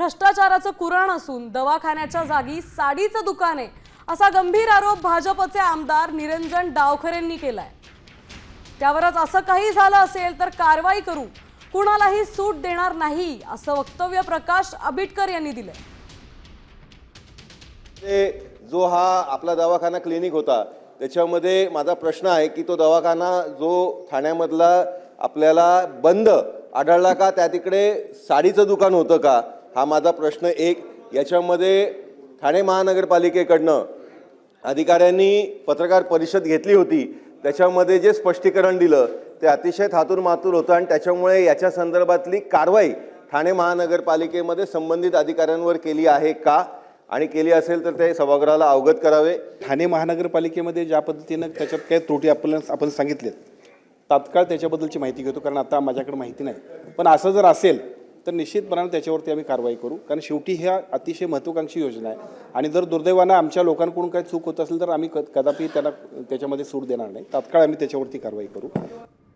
भ्रष्टाचाराचं कुराण असून दवाखान्याच्या जागी साडीचं दुकान आहे असा गंभीर आरोप भाजपचे आमदार निरंजन डावखरेंनी केलाय। त्यावरच असं काही झालं असेल तर कारवाई करू, कुणालाही सूट देणार नाही असं वक्तव्य प्रकाश आबिटकर यांनी दिलंय। जो हा आपला दवाखाना क्लिनिक होता त्याच्यामध्ये माझा प्रश्न आहे की तो दवाखाना जो ठाण्यामधला आपल्याला बंद आढळला का, त्या तिकडे साडीचं दुकान होतं का, हा माझा प्रश्न एक। याच्यामध्ये ठाणे महानगरपालिकेकडनं अधिकाऱ्यांनी पत्रकार परिषद घेतली होती, त्याच्यामध्ये जे स्पष्टीकरण दिलं ते अतिशय थातूर मातूर होतं आणि त्याच्यामुळे याच्या संदर्भातली कारवाई ठाणे महानगरपालिकेमध्ये संबंधित अधिकाऱ्यांवर केली आहे का आणि केली असेल तर ते सभागृहाला अवगत करावे। ठाणे महानगरपालिकेमध्ये ज्या पद्धतीनं त्याच्यात काही त्रुटी आपण सांगितलेत, तात्काळ त्याच्याबद्दलची माहिती घेतो, कारण आता माझ्याकडे माहिती नाही। पण असं जर असेल तर निश्चितपणाने त्याच्यावरती आम्ही कारवाई करू, कारण शेवटी ह्या अतिशय महत्त्वाकांक्षी योजना आहे आणि जर दुर्दैवानं आमच्या लोकांकडून काही चूक होत असेल तर आम्ही कदापि त्याच्यामध्ये सूट देणार नाही। तात्काळ आम्ही त्याच्यावरती कारवाई करू।